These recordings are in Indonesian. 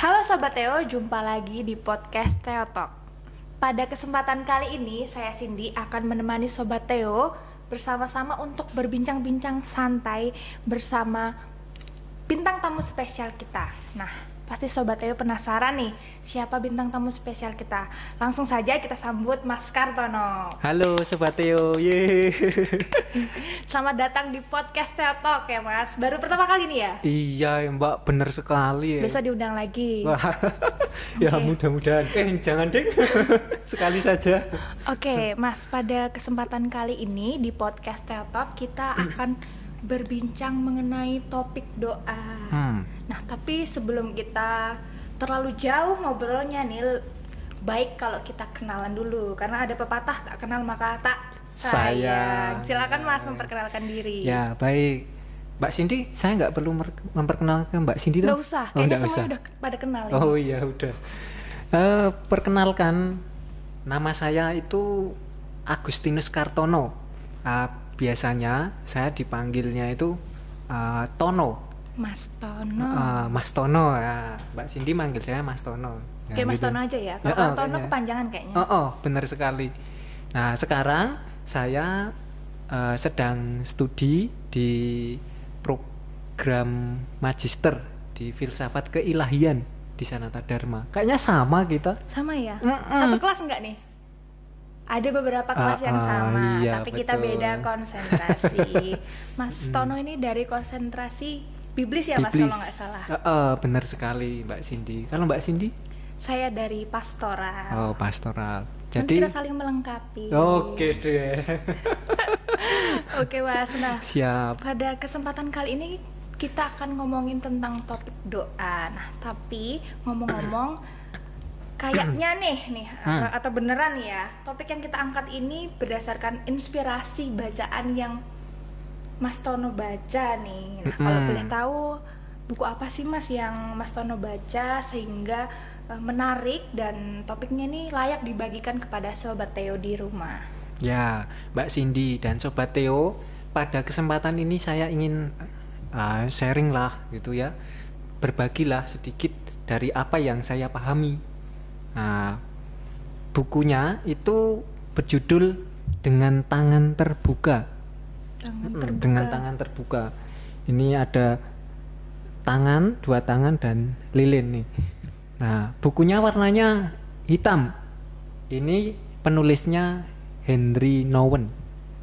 Halo Sobat Theo, jumpa lagi di podcast Theo Talk. Pada kesempatan kali ini, saya Cindy akan menemani Sobat Theo bersama-sama untuk berbincang-bincang santai bersama bintang tamu spesial kita. Nah, pasti Sobat Theo penasaran nih, siapa bintang tamu spesial kita? Langsung saja kita sambut Mas Kartono. Halo Sobat Theo, yeay. Selamat datang di podcast Theo Talk ya Mas. Baru pertama kali nih ya? Iya Mbak, bener sekali ya. Besok diundang lagi. Wah, ya Oke. mudah-mudahan. Jangan ding, sekali saja. Oke, Mas, pada kesempatan kali ini di podcast Theo Talk kita akan berbincang mengenai topik doa. Nah, tapi sebelum kita terlalu jauh ngobrolnya nih, baik kalau kita kenalan dulu karena ada pepatah tak kenal maka tak sayang. Silakan Mas memperkenalkan diri. Ya baik, Mbak Cindy, saya nggak perlu memperkenalkan Mbak Cindy Nggak tuh? usah, Oh, kayaknya nggak semuanya usah. udah pada kenal ini. Oh iya udah. Perkenalkan, nama saya itu Agustinus Kartono. Biasanya saya dipanggilnya itu Tono. Mas Tono. Mas Tono ya. Mbak Cindy manggil saya Mas Tono. Oke, Mas gitu. Tono aja ya. Ya, Kalau Tono kayaknya. kepanjangan kayaknya. Benar sekali. Nah, sekarang saya sedang studi di program magister di filsafat keilahian di Sanata Dharma. Kayaknya sama kita. Sama ya? Mm-mm. Satu kelas enggak nih? Ada beberapa kelas yang sama, iya, tapi kita betul. beda konsentrasi. Mas Tono ini dari konsentrasi Biblis ya Mas, kalau nggak salah. Benar sekali Mbak Cindy. Kalau Mbak Cindy? Saya dari pastoral. Oh, pastoral. Nanti Jadi kita saling melengkapi. oke deh. Oke Mas, nah Siap. pada kesempatan kali ini kita akan ngomongin tentang topik doa. Nah, tapi ngomong-ngomong, kayaknya nih atau beneran ya, topik yang kita angkat ini berdasarkan inspirasi bacaan yang Mas Tono baca nih. Nah, kalau boleh tahu buku apa sih Mas yang Mas Tono baca sehingga menarik dan topiknya nih layak dibagikan kepada Sobat Theo di rumah? Ya, Mbak Cindy dan Sobat Theo, pada kesempatan ini saya ingin sharing lah gitu ya, berbagilah sedikit dari apa yang saya pahami. Nah, bukunya itu berjudul Dengan Tangan Terbuka. Dengan tangan terbuka. Ini ada tangan, dua tangan dan lilin nih. Nah, bukunya warnanya hitam. Ini penulisnya Henry Nouwen.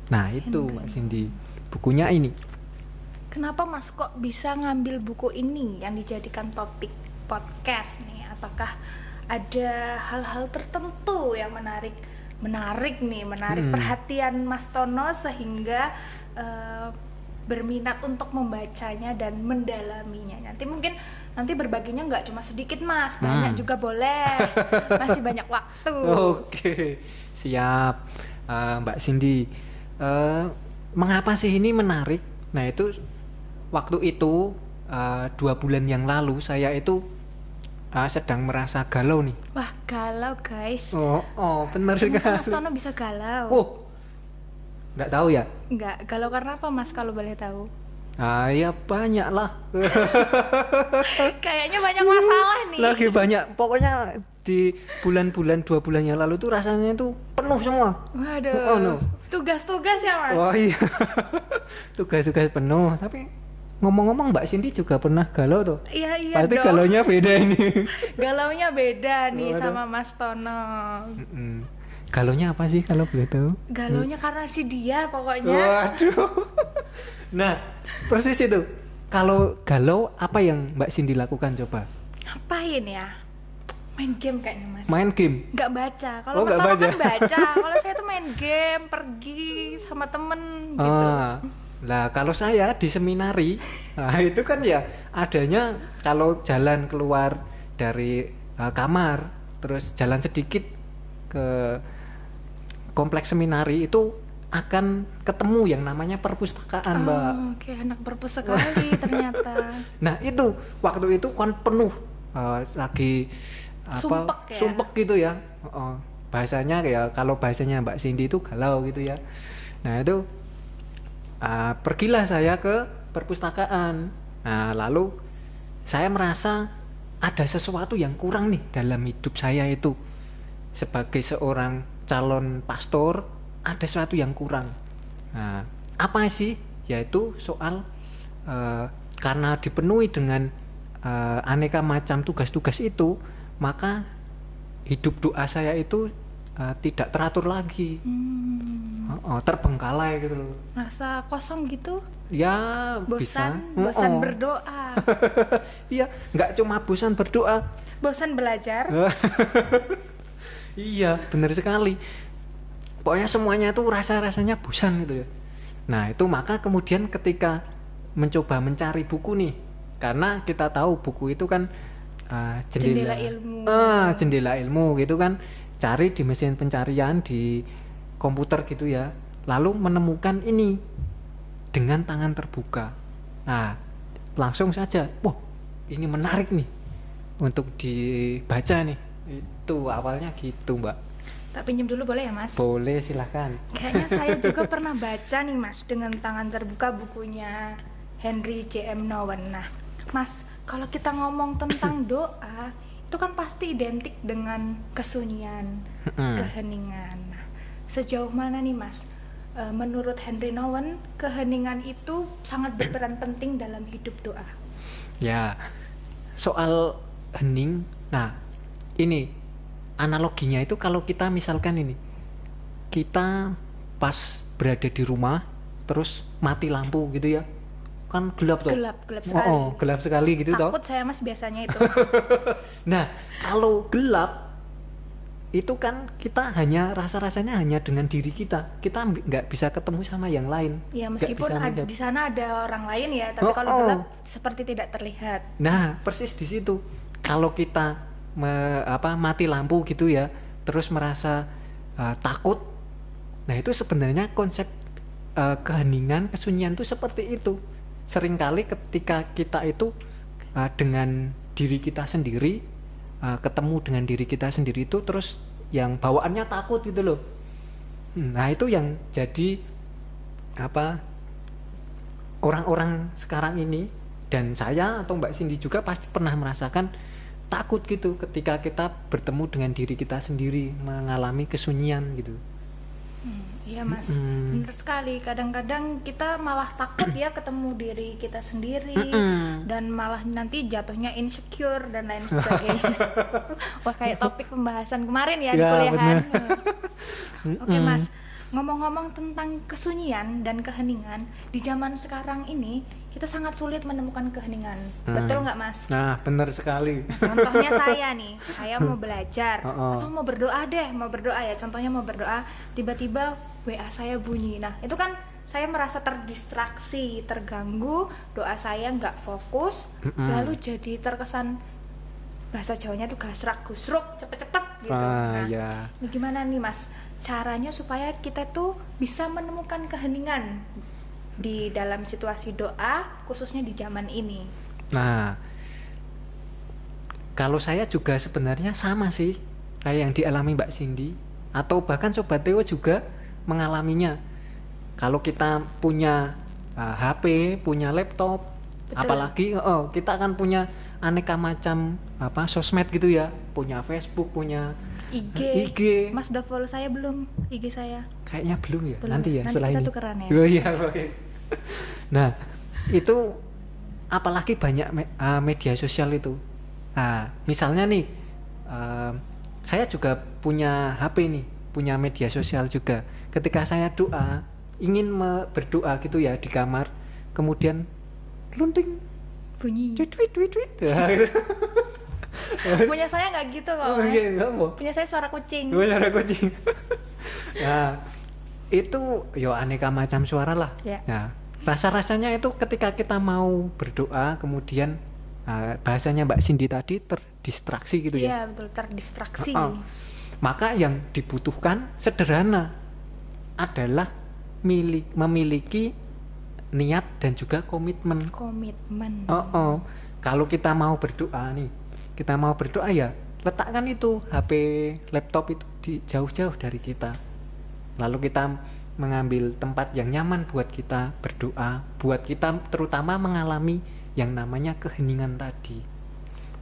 Nah, itu Mbak Cindy. Bukunya ini. Kenapa Mas kok bisa ngambil buku ini yang dijadikan topik podcast nih? Apakah ada hal-hal tertentu yang menarik perhatian Mas Tono sehingga berminat untuk membacanya dan mendalaminya? Nanti berbaginya nggak cuma sedikit Mas, banyak juga boleh. Masih banyak waktu. Oke, siap. Mbak Cindy, mengapa sih ini menarik? Nah, itu waktu itu 2 bulan yang lalu saya itu sedang merasa galau nih. Wah, galau guys. Benar Kenapa Mas sekali. Tono bisa galau? Nggak tahu ya? Nggak, galau karena apa Mas kalau boleh tahu? Ya banyak lah. Kayaknya banyak masalah nih. Lagi banyak. Pokoknya di bulan-bulan 2 bulan yang lalu tuh rasanya tuh penuh semua. Waduh. Tugas-tugas ya Mas? Wah iya. Tugas-tugas penuh. Tapi ngomong-ngomong Mbak Cindy juga pernah galau tuh. Iya Berarti dong. galaunya beda ini. Galaunya beda nih Waduh. sama Mas Tono. Galaunya apa sih kalau boleh tahu? Galaunya karena si dia pokoknya. Waduh. Nah, persis itu. Kalau galau apa yang Mbak Cindy lakukan coba? Ngapain ya? Main game kayaknya Mas. Main game. Nggak baca. Kalau Oh, Mas nggak Tono baca. kan baca. Kalau saya tuh main game, pergi sama temen gitu. Lah kalau saya di seminari, itu kan ya adanya kalau jalan keluar dari kamar, terus jalan sedikit ke kompleks seminari itu akan ketemu yang namanya perpustakaan, Mbak. Oke, anak perpus sekali ternyata. Nah itu waktu itu kan penuh, lagi Sumpek ya? sumpek gitu ya. Bahasanya kayak kalau bahasanya Mbak Cindy itu galau gitu ya. Nah itu pergilah saya ke perpustakaan. Nah lalu saya merasa ada sesuatu yang kurang nih dalam hidup saya itu sebagai seorang calon pastor, ada sesuatu yang kurang. Nah, apa sih? Yaitu soal karena dipenuhi dengan aneka macam tugas-tugas itu, maka hidup doa saya itu tidak teratur lagi. Terbengkalai gitu loh. Rasa kosong gitu? Ya, bosan berdoa. Iya, nggak cuma bosan berdoa, bosan belajar. Iya, benar sekali. Pokoknya semuanya itu rasanya bosan gitu ya. Nah, itu maka kemudian ketika mencoba mencari buku nih, karena kita tahu buku itu kan jendela ilmu. Jendela ilmu gitu kan. Cari di mesin pencarian di komputer gitu ya, lalu menemukan ini dengan tangan terbuka. Nah, langsung saja, wah ini menarik nih untuk dibaca nih. Itu awalnya gitu, Mbak. Tak pinjam dulu boleh ya, Mas? Boleh, silahkan. Kayaknya saya juga pernah baca nih, Mas, dengan tangan terbuka bukunya Henry J.M. Nouwen. Nah, Mas, kalau kita ngomong tentang doa, itu kan pasti identik dengan kesunyian, keheningan. Nah, sejauh mana nih, Mas, menurut Henry Nouwen keheningan itu sangat berperan penting dalam hidup doa? Ya, soal hening, nah ini analoginya itu kalau kita misalkan ini, kita pas berada di rumah terus mati lampu gitu ya, kan gelap tuh. Gelap sekali. Gelap sekali gitu toh. Takut saya, Mas, biasanya itu. Nah, kalau gelap itu kan kita hanya rasanya hanya dengan diri kita nggak bisa ketemu sama yang lain. Ya, meskipun di sana ada orang lain ya, tapi kalau gelap seperti tidak terlihat. Nah, persis di situ. Kalau kita mati lampu gitu ya, terus merasa takut, nah itu sebenarnya konsep keheningan, kesunyian itu seperti itu. Seringkali ketika kita itu dengan diri kita sendiri, ketemu dengan diri kita sendiri itu terus yang bawaannya takut gitu loh. Nah, itu yang jadi orang-orang sekarang ini, dan saya atau Mbak Cindy juga pasti pernah merasakan takut gitu ketika kita bertemu dengan diri kita sendiri, mengalami kesunyian gitu. Iya, Mas, benar sekali. Kadang-kadang kita malah takut ya ketemu diri kita sendiri, dan malah nanti jatuhnya insecure dan lain sebagainya. Wah, kayak topik pembahasan kemarin ya di kuliahan. Oke, Mas, ngomong-ngomong tentang kesunyian dan keheningan, di zaman sekarang ini kita sangat sulit menemukan keheningan. Betul nggak, Mas? Nah, benar sekali. Nah, contohnya saya nih, saya mau belajar atau mau berdoa ya. Contohnya mau berdoa, tiba-tiba WA saya bunyi. Nah, itu kan saya merasa terdistraksi, terganggu, doa saya nggak fokus, lalu jadi terkesan bahasa Jawanya tuh gasrak-gusruk, cepet-cepet gitu. Nah, ini gimana nih, Mas, caranya supaya kita tuh bisa menemukan keheningan di dalam situasi doa, khususnya di zaman ini? Nah, kalau saya juga sebenarnya sama sih kayak yang dialami Mbak Cindy, atau bahkan Sobat Theo juga mengalaminya. Kalau kita punya HP, punya laptop, betul, apalagi kita akan punya aneka macam sosmed gitu ya, punya Facebook, punya IG. Mas udah follow saya belum IG saya? Kayaknya belum ya. Belum. Nanti setelah kita ini tukeran ya. Oh iya, oke. Nah, itu apalagi banyak media sosial itu. Nah, misalnya nih, saya juga punya HP nih, punya media sosial juga. Ketika saya doa, ingin berdoa gitu ya di kamar, kemudian lunting, bunyi, tweet. Punya saya nggak gitu kok. Punya saya suara kucing. Suara kucing. Nah, itu aneka macam suara lah. Ya. Nah, rasanya itu ketika kita mau berdoa, kemudian bahasanya Mbak Cindy tadi terdistraksi gitu ya. Iya, betul, terdistraksi. Maka yang dibutuhkan sederhana adalah memiliki niat dan juga komitmen. Kalau kita mau berdoa nih, ya letakkan itu HP, laptop itu jauh-jauh dari kita. Lalu kita mengambil tempat yang nyaman buat kita berdoa, buat kita terutama mengalami yang namanya keheningan tadi.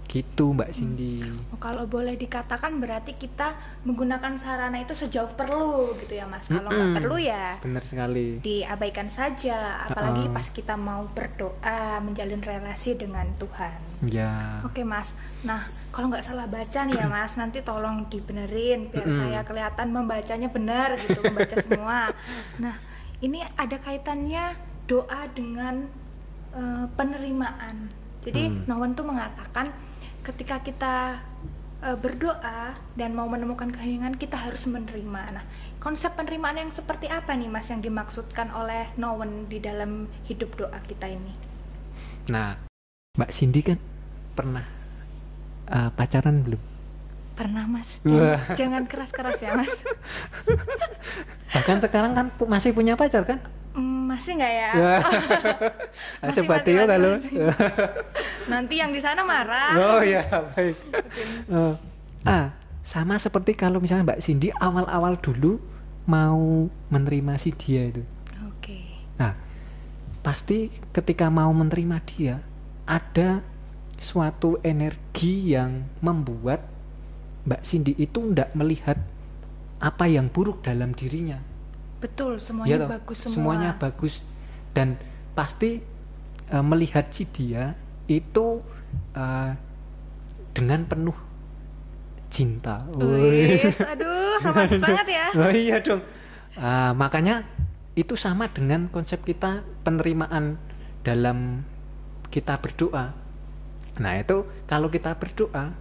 Gitu Mbak Cindy. Kalau boleh dikatakan berarti kita menggunakan sarana itu sejauh perlu gitu ya Mas. Kalau nggak perlu ya benar sekali, diabaikan saja. Apalagi pas kita mau berdoa, menjalin relasi dengan Tuhan. Ya. Oke Mas. Nah kalau nggak salah baca nih ya Mas, nanti tolong dibenerin biar saya kelihatan membacanya benar gitu, membaca semua. Nah ini ada kaitannya doa dengan penerimaan. Jadi Nowen tuh mengatakan ketika kita berdoa dan mau menemukan keheningan, kita harus menerima. Nah, konsep penerimaan yang seperti apa nih Mas yang dimaksudkan oleh Nowen di dalam hidup doa kita ini? Nah, Mbak Cindy kan pernah pacaran belum? Pernah Mas, jangan keras-keras ya Mas. Bahkan sekarang kan masih punya pacar kan? Masih nggak ya? Masih kalau nanti yang di sana marah. Oh ya, baik. Sama seperti kalau misalnya Mbak Cindy awal-awal dulu mau menerima si dia itu. Oke. Nah, pasti ketika mau menerima dia ada suatu energi yang membuat Mbak Cindy itu tidak melihat apa yang buruk dalam dirinya. Betul, semuanya bagus semua. Semuanya bagus dan pasti melihat si dia itu dengan penuh cinta. Aduh, romantis banget ya. Oh iya dong. Makanya itu sama dengan konsep kita penerimaan dalam kita berdoa. Nah itu kalau kita berdoa,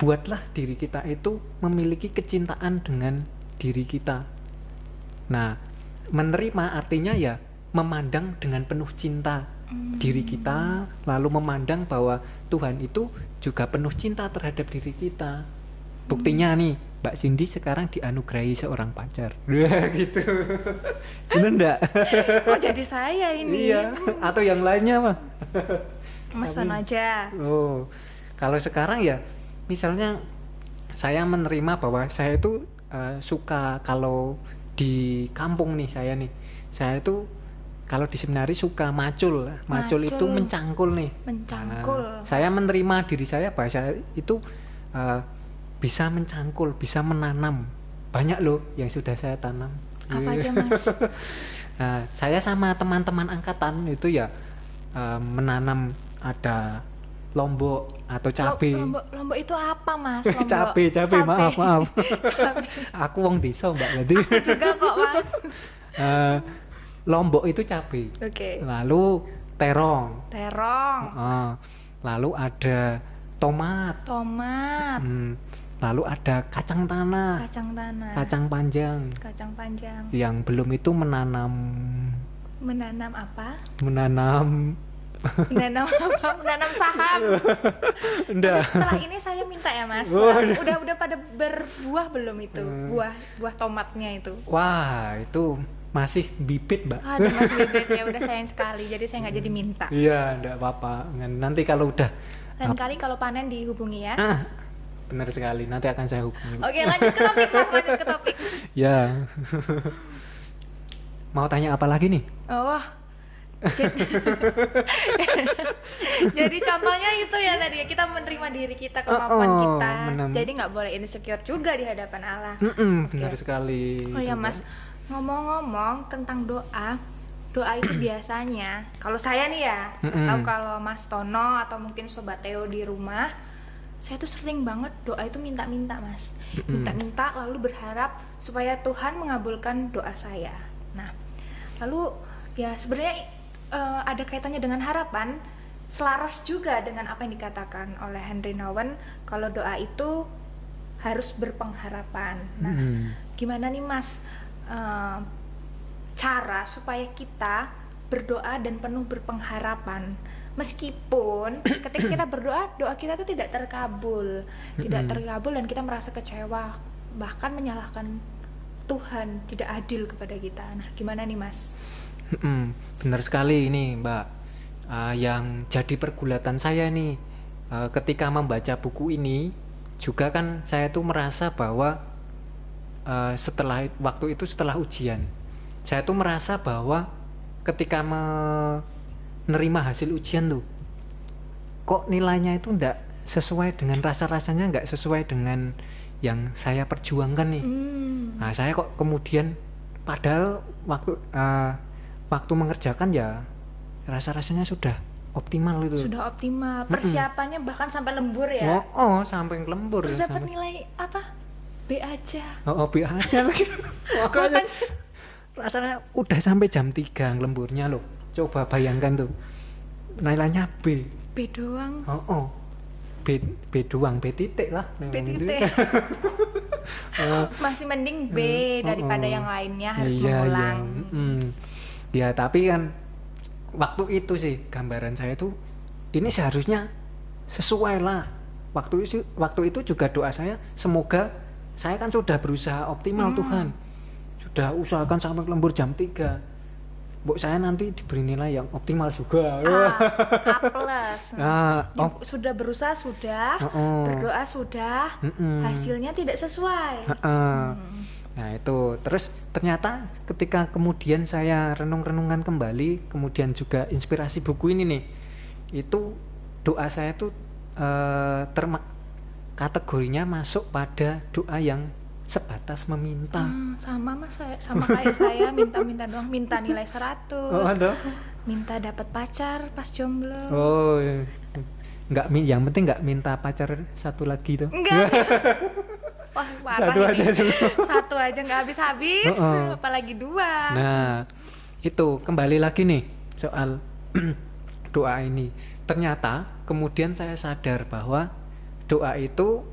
buatlah diri kita itu memiliki kecintaan dengan diri kita. Nah, menerima artinya ya memandang dengan penuh cinta diri kita, lalu memandang bahwa Tuhan itu juga penuh cinta terhadap diri kita. Buktinya nih, Mbak Cindy sekarang dianugerahi seorang pacar. Gitu. Bener enggak? Kok jadi saya ini? Iya, atau yang lainnya mah. Mas Tono aja. Oh, kalau sekarang ya, misalnya saya menerima bahwa saya itu suka kalau di kampung nih saya itu kalau di seminari suka macul itu mencangkul nih. Saya menerima diri saya bahwa saya itu bisa mencangkul, bisa menanam. Banyak loh yang sudah saya tanam. Apa aja Mas? Saya sama teman-teman angkatan itu ya menanam ada lombok atau cabe. Lombok itu apa Mas? Cabe. Maaf. Cabe. Aku wong desa Mbak berarti. Aku juga kok Mas. Lombok itu cabe. Oke. Lalu terong. Lalu ada tomat. Lalu ada kacang tanah. Kacang panjang. Yang belum itu menanam apa? Menanam saham. Setelah ini saya minta ya Mas. Udah pada berbuah belum itu? Buah tomatnya itu. Wah, itu masih bibit, Mbak. Aduh, masih bibit ya. Udah sayang sekali. Jadi saya nggak jadi minta. Iya, enggak apa-apa. Nanti kalau udah lain kali kalau panen dihubungi ya. Benar sekali. Nanti akan saya hubungi. Oke, lanjut ke topik Mas. Lanjut ke topik. Ya. Mau tanya apa lagi nih? Jadi contohnya itu ya tadi kita menerima diri kita, kemampuan kita. Jadi nggak boleh insecure juga di hadapan Allah. Benar sekali. Oh ya Mas, ngomong-ngomong tentang doa itu biasanya kalau saya nih ya, atau kalau Mas Tono atau mungkin Sobat Theo di rumah, saya tuh sering banget doa itu minta-minta Mas, minta-minta lalu berharap supaya Tuhan mengabulkan doa saya. Nah, lalu ya sebenarnya ada kaitannya dengan harapan, selaras juga dengan apa yang dikatakan oleh Henry Nouwen kalau doa itu harus berpengharapan. Nah, gimana nih Mas cara supaya kita berdoa dan penuh berpengharapan meskipun ketika kita berdoa, doa kita tuh tidak terkabul dan kita merasa kecewa, bahkan menyalahkan Tuhan, tidak adil kepada kita. Nah, gimana nih Mas? Benar sekali ini Mbak. Yang jadi pergulatan saya nih ketika membaca buku ini juga kan saya tuh merasa bahwa setelah ujian saya tuh merasa bahwa ketika menerima hasil ujian tuh kok nilainya itu ndak sesuai dengan rasa-rasanya, nggak sesuai dengan yang saya perjuangkan nih. Nah, saya kok kemudian padahal waktu mengerjakan ya rasa-rasanya sudah optimal itu. Sudah optimal. Persiapannya bahkan sampai lembur ya. Sampai lembur. Terus dapat nilai apa? B aja. B aja lagi. Makanya rasanya udah sampai jam 3 lemburnya loh. Coba bayangkan tuh. Nilainya B. B doang. B doang, B titik lah. B titik. Masih mending B daripada yang lainnya harus mengulang. Ya, tapi kan waktu itu sih gambaran saya tuh ini seharusnya sesuai lah. Waktu itu juga doa saya, semoga saya kan sudah berusaha optimal Tuhan. Sudah usahakan sampai lembur jam 3. Saya nanti diberi nilai yang optimal juga. A+. Sudah berusaha sudah, berdoa sudah, hasilnya tidak sesuai. Nah itu, terus ternyata ketika kemudian saya renung-renungan kembali, kemudian juga inspirasi buku ini nih, itu doa saya tuh kategorinya masuk pada doa yang sebatas meminta. Sama mas, sama kayak saya, minta doang, minta nilai 100, minta dapat pacar pas jomblo. Nggak, yang penting nggak minta pacar satu lagi tuh. Enggak. Wah, satu aja nggak habis-habis, apalagi 2. Nah, itu kembali lagi nih soal doa ini. Ternyata kemudian saya sadar bahwa doa itu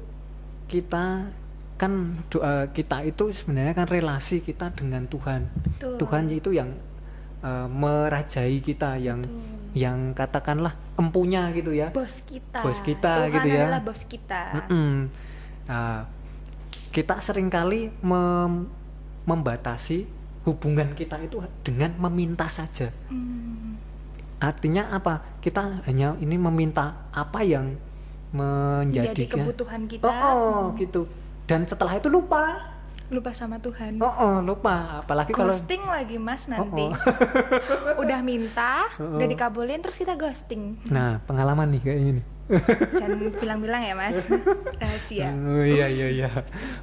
doa kita itu sebenarnya kan relasi kita dengan Tuhan. Betul. Tuhan itu yang merajai kita, yang katakanlah empunya gitu ya. Bos kita Tuhan gitu ya. adalah bos kita. Kita seringkali membatasi hubungan kita itu dengan meminta saja. Artinya apa? Kita hanya ini meminta apa yang menjadi kebutuhan kita. Gitu. Dan setelah itu lupa sama Tuhan. Lupa. Apalagi kalau ghosting lagi mas nanti. Udah minta, udah dikabulin, terus kita ghosting. Nah, pengalaman nih kayaknya nih. Jangan bilang-bilang ya mas, rahasia. Iya.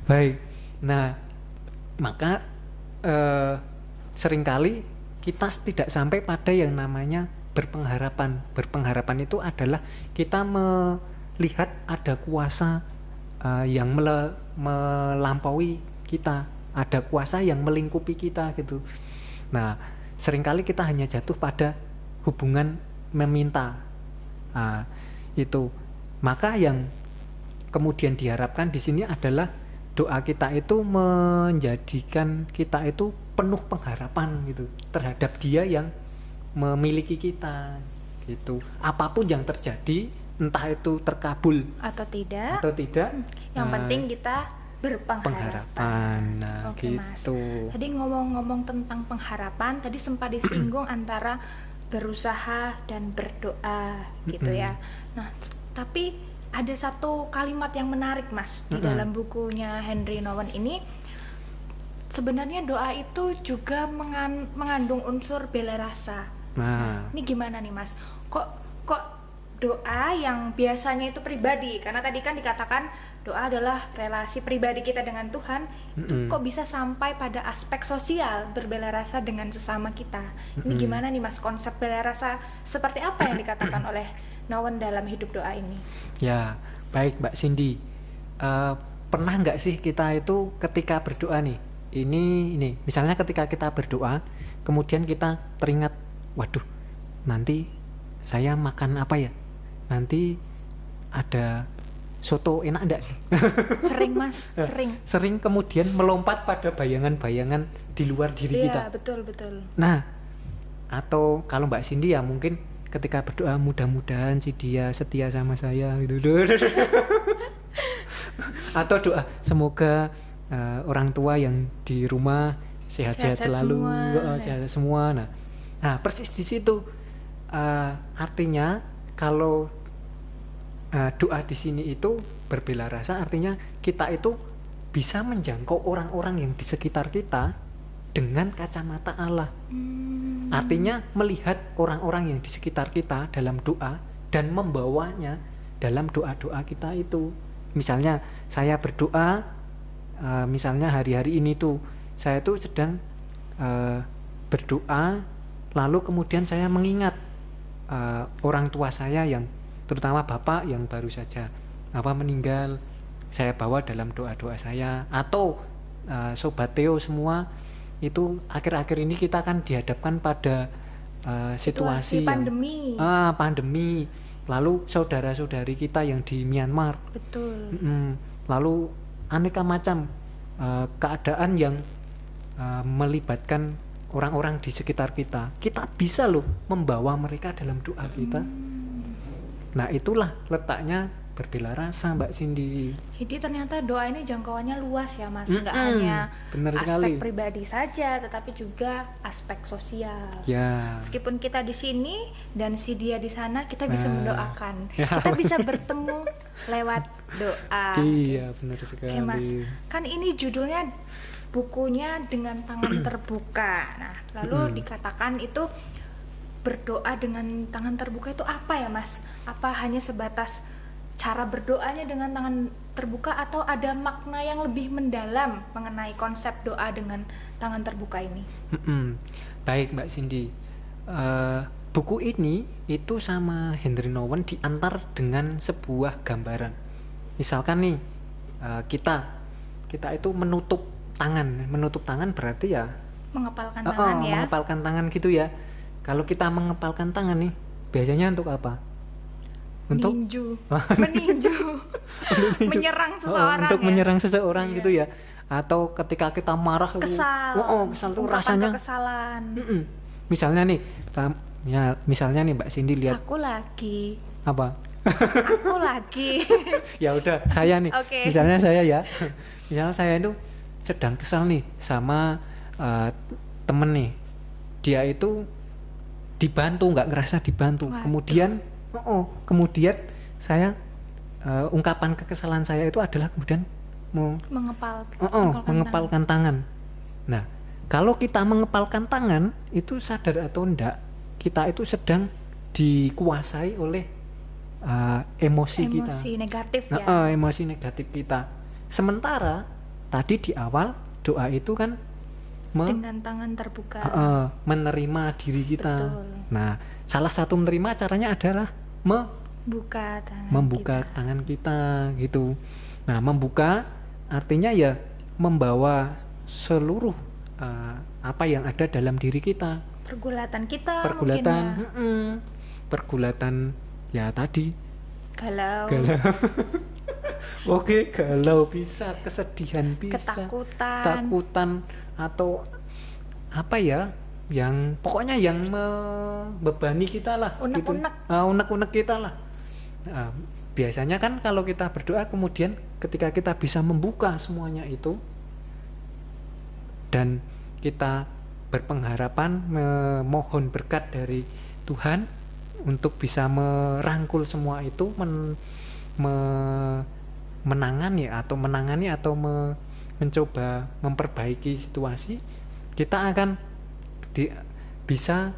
Baik. Nah, maka seringkali kita tidak sampai pada yang namanya berpengharapan. Berpengharapan itu adalah kita melihat ada kuasa yang melampaui kita, ada kuasa yang melingkupi kita gitu. Nah, seringkali kita hanya jatuh pada hubungan meminta. Itu. Maka yang kemudian diharapkan di sini adalah doa kita itu menjadikan kita itu penuh pengharapan gitu terhadap Dia yang memiliki kita gitu. Apapun yang terjadi, entah itu terkabul atau tidak, yang penting kita berpengharapan. Nah, Oke, gitu. Mas. Tadi ngomong-ngomong tentang pengharapan, tadi sempat disinggung antara berusaha dan berdoa gitu ya. Nah, tapi ada satu kalimat yang menarik Mas di dalam bukunya Henry Nouwen ini. Sebenarnya doa itu juga mengandung unsur bela rasa. Nah, ini gimana nih Mas? Kok doa yang biasanya itu pribadi, karena tadi kan dikatakan doa adalah relasi pribadi kita dengan Tuhan, itu kok bisa sampai pada aspek sosial, berbela rasa dengan sesama kita. Ini gimana nih Mas, konsep bela rasa seperti apa yang dikatakan oleh Nouwen dalam hidup doa ini? Ya, baik Mbak Cindy. Pernah nggak sih kita itu ketika berdoa nih, ini misalnya ketika kita berdoa, kemudian kita teringat, waduh, nanti saya makan apa ya? Nanti ada soto enak enggak? Sering Mas, sering kemudian melompat pada bayangan-bayangan di luar diri kita. Iya, betul. Nah, atau kalau Mbak Cindy ya mungkin ketika berdoa, mudah-mudahan si dia setia sama saya gitu. Atau doa semoga orang tua yang di rumah sehat-sehat selalu, sehat semua. Nah, persis di situ artinya kalau doa di sini itu berbela rasa, artinya kita itu bisa menjangkau orang-orang yang di sekitar kita dengan kacamata Allah. Artinya melihat orang-orang yang di sekitar kita dalam doa dan membawanya dalam doa-doa kita itu. Misalnya saya berdoa, misalnya hari-hari ini tuh saya tuh sedang berdoa, lalu kemudian saya mengingat orang tua saya yang terutama bapak yang baru saja meninggal, saya bawa dalam doa-doa saya. Atau Sobat Theo semua itu akhir-akhir ini kita kan dihadapkan pada situasi pandemi. Pandemi. Lalu saudara-saudari kita yang di Myanmar. Betul. Lalu aneka macam keadaan yang melibatkan orang-orang di sekitar kita. Kita bisa loh membawa mereka dalam doa kita. Nah, itulah letaknya berbela rasa, Mbak Cindy. Jadi ternyata doa ini jangkauannya luas ya Mas, nggak hanya aspek pribadi saja, tetapi juga aspek sosial. Ya. Meskipun kita di sini dan si dia di sana, kita bisa mendoakan, kita bisa bertemu lewat doa. Iya, benar sekali. Oke Mas, kan ini judulnya bukunya dengan tangan terbuka. Nah, lalu dikatakan itu berdoa dengan tangan terbuka itu apa ya Mas? Apa hanya sebatas cara berdoanya dengan tangan terbuka atau ada makna yang lebih mendalam mengenai konsep doa dengan tangan terbuka ini? Baik Mbak Cindy, buku ini itu sama Henry Nouwen diantar dengan sebuah gambaran. Misalkan nih kita itu menutup tangan berarti ya mengepalkan tangan ya. Mengepalkan tangan gitu ya. Kalau kita mengepalkan tangan nih biasanya untuk apa? Untuk meninju. Menyerang seseorang. Untuk menyerang seseorang gitu ya. Atau ketika kita marah, kesal tuh rasanya kekesalan. Misalnya nih Mbak Cindy lihat aku lagi ya udah saya nih. Okay. Misalnya saya itu sedang kesal nih sama temen nih, dia itu dibantu, nggak ngerasa dibantu. Waduh. Kemudian saya ungkapan kekesalan saya itu adalah kemudian mengepalkan tangan. Nah, kalau kita mengepalkan tangan itu sadar atau enggak, kita itu sedang dikuasai oleh emosi kita. Emosi negatif ya. Emosi negatif kita. Sementara tadi di awal doa itu kan dengan tangan terbuka menerima diri kita. Betul. Nah, salah satu menerima caranya adalah membuka tangan kita gitu. Nah, membuka artinya ya membawa seluruh apa yang ada dalam diri kita. Pergulatan kita pergulatan mungkin ya. Pergulatan ya tadi. Galau. Oke, galau bisa, kesedihan bisa, ketakutan atau apa ya, yang pokoknya yang membebani kita lah, unek-unek kita lah. Biasanya kan kalau kita berdoa kemudian ketika kita bisa membuka semuanya itu dan kita berpengharapan memohon berkat dari Tuhan untuk bisa merangkul semua itu, menangani atau mencoba memperbaiki situasi, kita akan bisa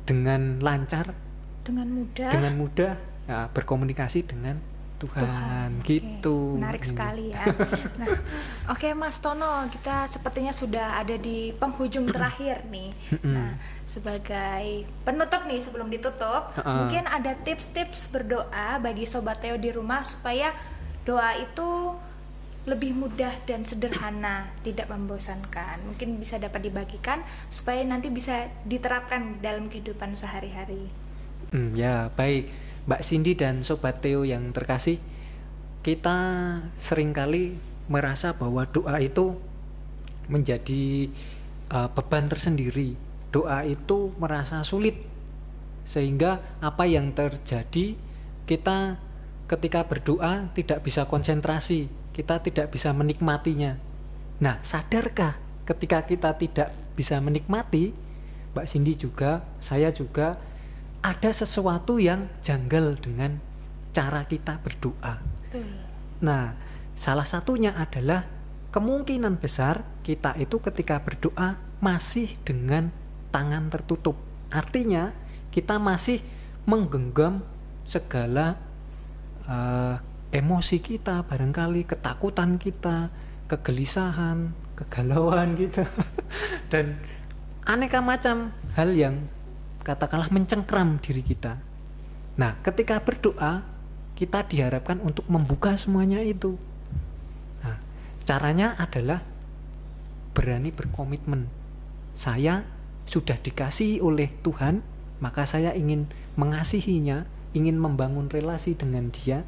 dengan lancar, dengan mudah ya, berkomunikasi dengan Tuhan. Gitu. Menarik sekali ya. Nah, oke Mas Tono, kita sepertinya sudah ada di penghujung terakhir nih. Nah, sebagai penutup nih sebelum ditutup, mungkin ada tips-tips berdoa bagi Sobat Theo di rumah supaya doa itu lebih mudah dan sederhana, tidak membosankan. Mungkin bisa dapat dibagikan supaya nanti bisa diterapkan dalam kehidupan sehari-hari. Ya, baik. Mbak Cindy dan Sobat Theo yang terkasih, kita seringkali merasa bahwa doa itu menjadi beban tersendiri. Doa itu merasa sulit, sehingga apa yang terjadi, kita ketika berdoa tidak bisa konsentrasi, kita tidak bisa menikmatinya. Nah, sadarkah ketika kita tidak bisa menikmati, Mbak Cindy juga, saya juga, ada sesuatu yang janggal dengan cara kita berdoa. Nah, salah satunya adalah kemungkinan besar kita itu ketika berdoa masih dengan tangan tertutup. Artinya kita masih menggenggam segala emosi kita, barangkali ketakutan kita, kegelisahan, kegalauan kita dan aneka macam hal yang katakanlah mencengkram diri kita. Nah, ketika berdoa kita diharapkan untuk membuka semuanya itu. Nah, caranya adalah berani berkomitmen. Saya sudah dikasihi oleh Tuhan, maka saya ingin mengasihinya, ingin membangun relasi dengan dia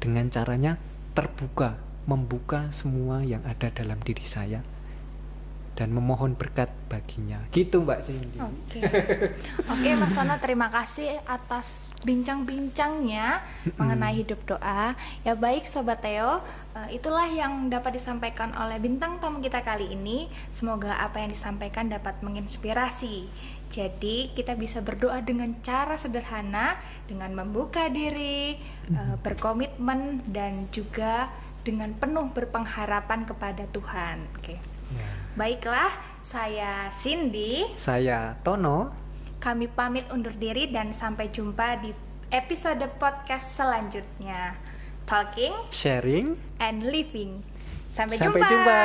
dengan caranya terbuka, membuka semua yang ada dalam diri saya dan memohon berkat baginya. Gitu Mbak Cindy. Oke, Mas Tono, terima kasih atas bincang-bincangnya mengenai hidup doa. Ya baik Sobat Theo, itulah yang dapat disampaikan oleh bintang tamu kita kali ini. Semoga apa yang disampaikan dapat menginspirasi. Jadi kita bisa berdoa dengan cara sederhana, dengan membuka diri, berkomitmen, dan juga dengan penuh berpengharapan kepada Tuhan. Oke. Ya. Baiklah, saya Cindy, saya Tono. Kami pamit undur diri dan sampai jumpa di episode podcast selanjutnya. Talking, sharing, and living. Sampai jumpa.